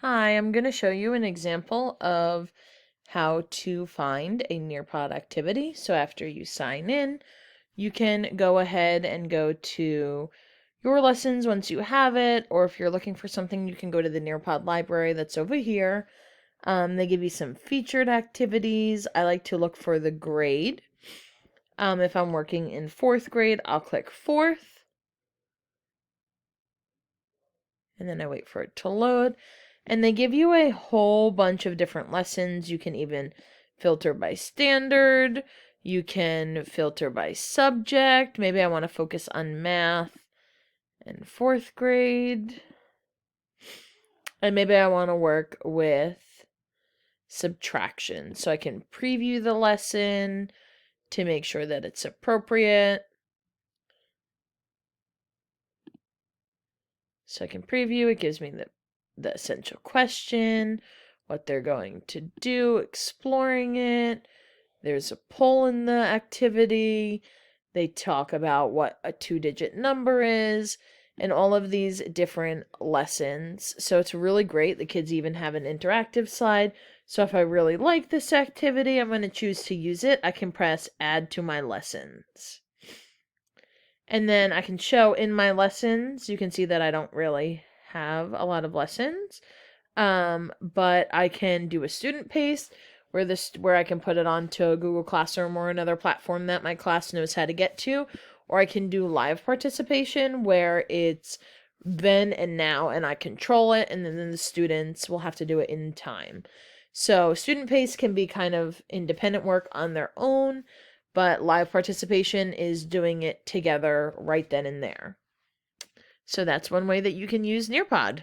Hi, I'm going to show you an example of how to find a Nearpod activity. So after you sign in, you can go ahead and go to your lessons once you have it, or if you're looking for something, you can go to the Nearpod library that's over here. They give you some featured activities. I like to look for the grade. If I'm working in fourth grade, I'll click fourth, and then I wait for it to load. And they give you a whole bunch of different lessons. You can even filter by standard. You can filter by subject. Maybe I want to focus on math and fourth grade. And maybe I want to work with subtraction. So I can preview the lesson to make sure that it's appropriate. So I can preview. It gives me the essential question, what they're going to do, exploring it. There's a poll in the activity. They talk about what a two-digit number is and all of these different lessons. So it's really great. The kids even have an interactive slide. So if I really like this activity, I'm going to choose to use it. I can press add to my lessons. And then I can show in my lessons, you can see that I don't really have a lot of lessons. But I can do a student paste where I can put it onto a Google Classroom or another platform that my class knows how to get to, or I can do live participation where it's then and now and I control it, and then the students will have to do it in time. So student pace can be kind of independent work on their own, but live participation is doing it together right then and there. So that's one way that you can use Nearpod.